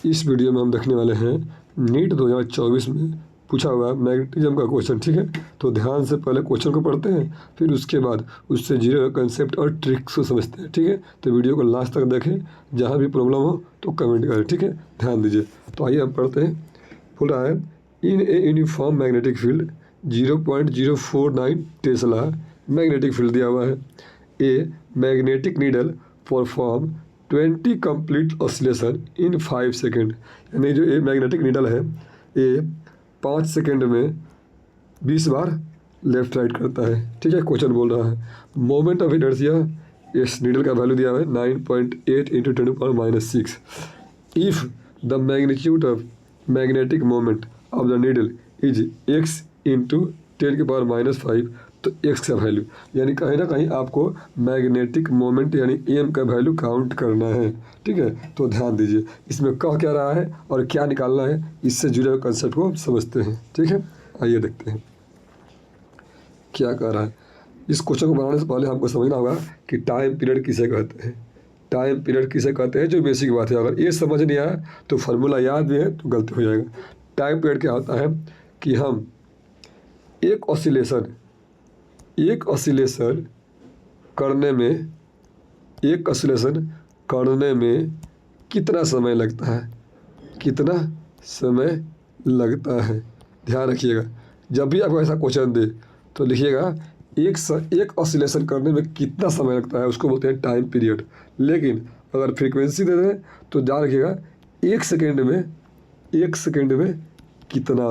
इस वीडियो में हम देखने वाले हैं नीट 2024 में पूछा हुआ मैग्नेटिज्म का क्वेश्चन। ठीक है, तो ध्यान से पहले क्वेश्चन को पढ़ते हैं, फिर उसके बाद उससे जुड़े हुए कंसेप्ट और ट्रिक्स को समझते हैं। ठीक है, तो वीडियो को लास्ट तक देखें, जहाँ भी प्रॉब्लम हो तो कमेंट करें। ठीक है, ध्यान दीजिए। तो आइए हम पढ़ते हैं। बोल रहा है in a uniform magnetic field 0.049 tesla magnetic field दिया हुआ है। A magnetic needle perform 20 complete oscillation in 5 second. यानी जो ये मैग्नेटिक नीडल है ये 5 सेकेंड में 20 बार लेफ्ट राइट करता है। ठीक है, क्वेश्चन बोल रहा है मोमेंट ऑफ इनर्शिया, इस नीडल का वैल्यू दिया हुआ है 9.8 into 10⁻⁶। If the magnitude of magnetic moment of the needle is x into 10⁻⁵, तो x का वैल्यू, यानी कहीं ना कहीं आपको मैग्नेटिक मोमेंट यानी m का वैल्यू काउंट करना है। ठीक है, तो ध्यान दीजिए इसमें कह क्या रहा है और क्या निकालना है, इससे जुड़े हुए कंसेप्ट को समझते हैं। ठीक है, आइए देखते हैं क्या कह रहा है। इस क्वेश्चन को बनाने से पहले हमको समझना होगा कि टाइम पीरियड किसे कहते हैं। टाइम पीरियड किसे कहते हैं, जो बेसिक बात है। अगर ये समझ नहीं आया तो फार्मूला याद भी है तो गलती हो जाएगा। टाइम पीरियड क्या होता है कि हम एक ऑसिलेशन करने में कितना समय लगता है, ध्यान रखिएगा। जब भी आपको ऐसा क्वेश्चन दे तो लिखिएगा एक ऑसिलेशन करने में कितना समय लगता है, उसको बोलते हैं टाइम पीरियड। लेकिन अगर फ्रीक्वेंसी दे दें तो ध्यान रखिएगा एक सेकेंड में कितना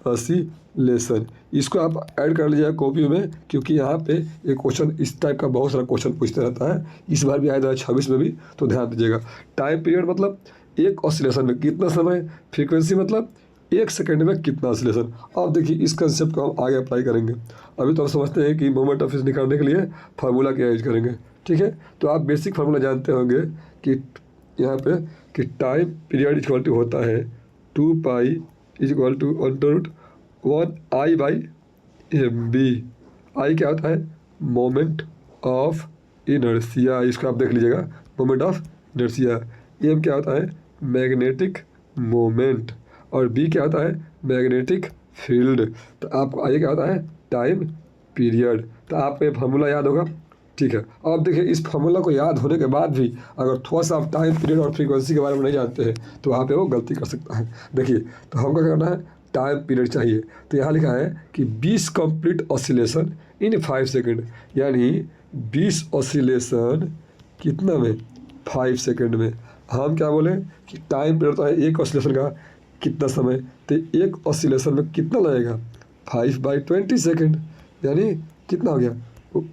ऑसिलेशन। इसको आप ऐड कर लीजिएगा कॉपी में, क्योंकि यहाँ पे एक क्वेश्चन इस टाइप का बहुत सारा क्वेश्चन पूछते रहता है। इस बार भी आया 2026 में भी, तो ध्यान दीजिएगा। टाइम पीरियड मतलब एक ऑसिलेशन में कितना समय, फ्रीक्वेंसी मतलब एक सेकेंड में कितना ऑसिलेशन। अब देखिए इस कंसेप्ट को हम आगे अप्लाई करेंगे। अभी तो हम समझते हैं कि मोमेंट ऑफ इनर्शिया निकालने के लिए फार्मूला क्या यूज करेंगे। ठीक है, तो आप बेसिक फार्मूला जानते होंगे कि यहाँ पे कि टाइम पीरियड इक्वल टू होता है 2π = 1I/mb। आई क्या होता है, मोमेंट ऑफ इनर्शिया, इसको आप देख लीजिएगा, मोमेंट ऑफ इनर्शिया। एम क्या होता है, मैग्नेटिक मोमेंट, और बी क्या होता है, मैग्नेटिक फील्ड। तो आपको आई क्या होता है, टाइम पीरियड। तो आपको ये फार्मूला याद होगा। ठीक है, अब देखिए इस फार्मूला को याद होने के बाद भी अगर थोड़ा सा आप टाइम पीरियड और फ्रीक्वेंसी के बारे में नहीं जानते हैं तो वहाँ पे वो गलती कर सकता है। देखिए, तो हमको क्या करना है, टाइम पीरियड चाहिए। तो यहाँ लिखा है कि 20 कंप्लीट ऑसिलेशन इन 5 सेकेंड, यानी 20 ऑसिलेशन कितना में, 5 सेकेंड में। हम क्या बोले कि टाइम पीरियड होता है एक ऑसिलेशन का कितना समय, तो एक ऑसिलेशन में कितना लगेगा, 5/20 सेकेंड, यानी कितना हो गया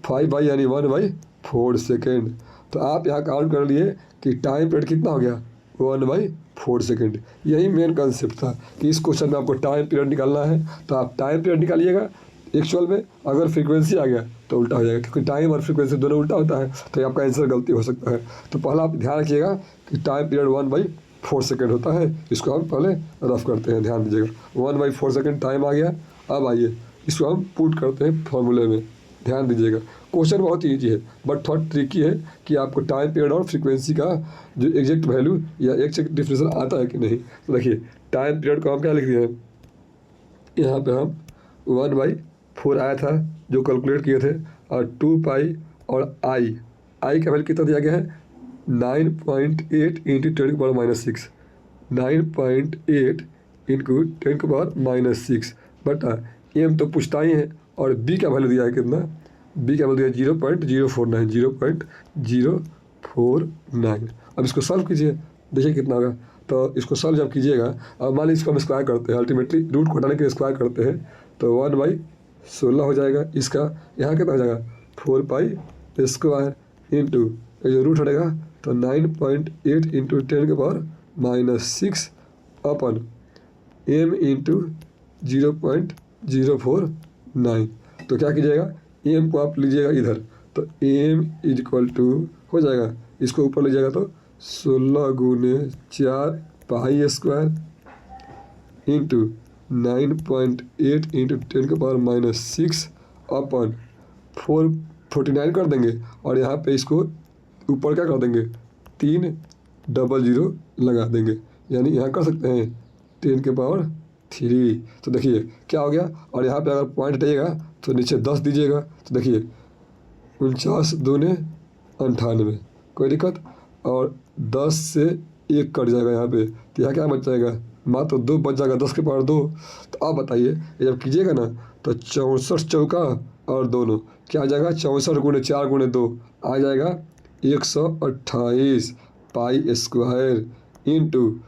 5 यानी 1/4 सेकेंड। तो आप यहाँ काउंट कर लिए कि टाइम पीरियड कितना हो गया, 1/4 सेकेंड। यही मेन कंसेप्ट था कि इस क्वेश्चन में आपको टाइम पीरियड निकालना है। तो आप टाइम पीरियड निकालिएगा एक्चुअल में, अगर फ्रीक्वेंसी आ गया तो उल्टा हो जाएगा, क्योंकि टाइम और फ्रीक्वेंसी दोनों उल्टा होता है, तो आपका आंसर गलती हो सकता है। तो पहला आप ध्यान रखिएगा कि टाइम पीरियड 1/4 सेकेंड होता है। इसको हम पहले रफ करते हैं, ध्यान दीजिएगा। 1/4 सेकेंड टाइम आ गया। अब आइए इसको हम पुट करते हैं फॉर्मूले में, ध्यान दीजिएगा। क्वेश्चन बहुत ईजी है बट थोड़ा ट्रिकी है कि आपको टाइम पीरियड और फ्रीक्वेंसी का जो एग्जैक्ट वैल्यू या एग्जैक्ट डिफरेंस आता है कि नहीं। तो देखिए टाइम पीरियड को हम क्या लिख दिए हैं, यहाँ पे हम 1/4 आया था जो कैलकुलेट किए थे, और 2π और आई का वैल्यू कितना दिया गया है, 9.8 इंटू 10⁻⁶, 9.8 इंटू 10⁻⁶, बटा एम तो पूछता ही है, और बी का वैल्यू दिया है कितना, बी का वैल्यू दिया 0.049। अब इसको सॉल्व कीजिए, देखिए कितना होगा। तो इसको सॉल्व जब कीजिएगा, अब मान लीजिए इसको हम स्क्वायर करते हैं, अल्टीमेटली रूट को हटाने के लिए स्क्वायर करते हैं, तो 1/16 हो जाएगा। इसका यहाँ कितना हो जाएगा, 4π² इंटू जो रूट हटेगा तो 9.8 इंटू 10⁻⁶ अपन m इंटू 0.049। तो क्या कीजिएगा, m को आप लीजिएगा इधर, तो m = हो जाएगा, इसको ऊपर ले जाएगा तो 16 × 4 π² इंटू 9.8 इंटू 10⁻⁶ अपन 449 कर देंगे, और यहाँ पे इसको ऊपर क्या कर देंगे, 3 डबल जीरो लगा देंगे, यानी यहाँ कर सकते हैं 10⁻³ तो देखिए क्या हो गया। और यहाँ पे अगर पॉइंट हटाइएगा तो नीचे 10 दीजिएगा तो देखिए 49 दूने 98, कोई दिक्कत। और 10 से 1 कट जाएगा यहाँ पे, तो यहाँ क्या बच जाएगा, मात्र 2 बच जाएगा, 10⁻²। तो आप बताइए ये जब कीजिएगा ना तो 64 चौका और दोनों क्या आ जाएगा, 64 × 4 × 2 आ जाएगा 128 pi square into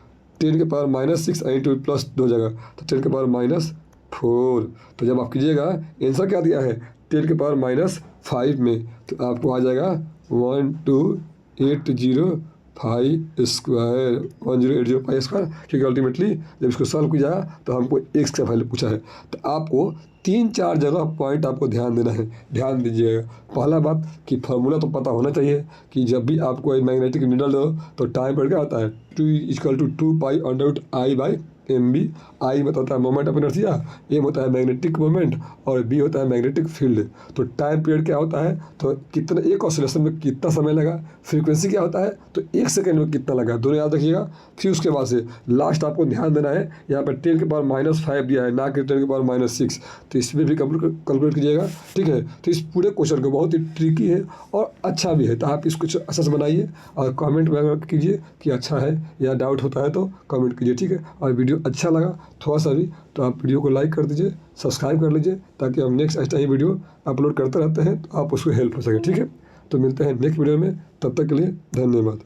10⁻⁻6 into plus 2 जगह तो 10⁻⁻4। तो जब आप कीजिएगा आंसर क्या दिया है 10⁻⁵ में, तो आपको आ जाएगा 12805 स्क्वायर, 1080 स्क्वायर, क्योंकि अल्टीमेटली जब इसको सॉल्व किया जाएगा तो हमको एक्स का वैल्यू पूछा है। तो आपको 3-4 जगह पॉइंट आपको ध्यान देना है, ध्यान दीजिएगा। पहला बात कि फार्मूला तो पता होना चाहिए कि जब भी आपको मैग्नेटिक नीडल दो तो टाइम पर क्या होता है 2 = 2π√I/mb। आई बताता है मोमेंट ऑफ इनर्शिया, एम होता है मैग्नेटिक मोमेंट और बी होता है मैग्नेटिक फील्ड। तो टाइम पीरियड क्या होता है, तो कितना एक ऑसिलेशन में कितना समय लगा, फ्रीक्वेंसी क्या होता है तो 1 सेकंड में कितना लगा, दोनों याद रखिएगा। फिर उसके बाद से लास्ट आपको ध्यान देना है, यहाँ पर 10⁻⁵ दिया है ना कि 10⁻�6, तो इसमें भी कैलकुलेट कीजिएगा, ठीक है। तो इस पूरे क्वेश्चन को बहुत ही ट्रिकी है और अच्छा भी है, तो आप इसको अच्छे से बनाइए और कमेंट वगैरह कीजिए कि अच्छा है या डाउट होता है तो कमेंट कीजिए, ठीक है। और वीडियो अच्छा लगा थोड़ा सा भी तो आप वीडियो को लाइक कर दीजिए, सब्सक्राइब कर लीजिए, ताकि हम नेक्स्ट ऐसा ही वीडियो अपलोड करते रहते हैं तो आप उसको हेल्प हो सके, ठीक है। तो मिलते हैं नेक्स्ट वीडियो में, तब तक के लिए धन्यवाद।